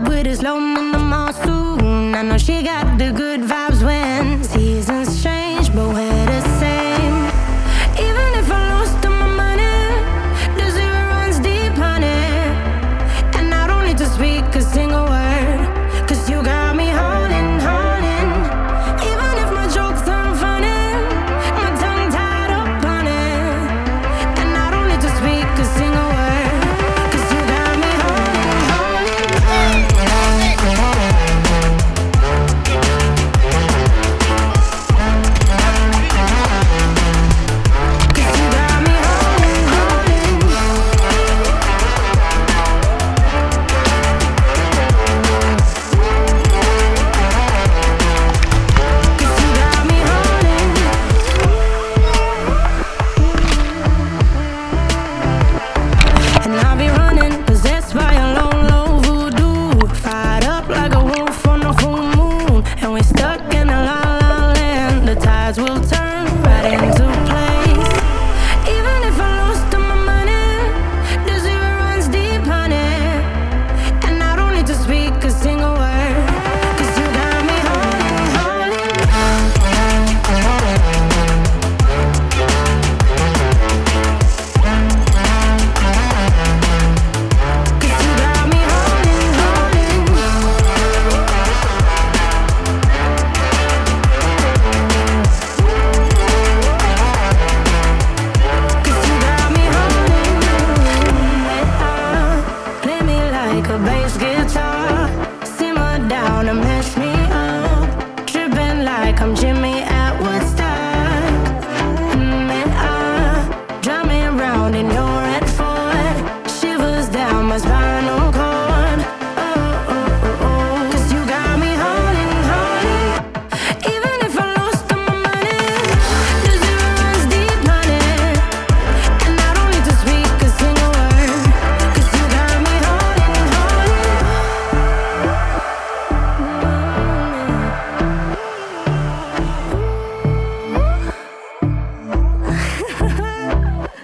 with a slow in the monsoon. I know she got the good vibes when seasons change, but we're the same. Even if I lost all my money, the zero runs deep, honey. And I don't need to speak a single word, 'cause you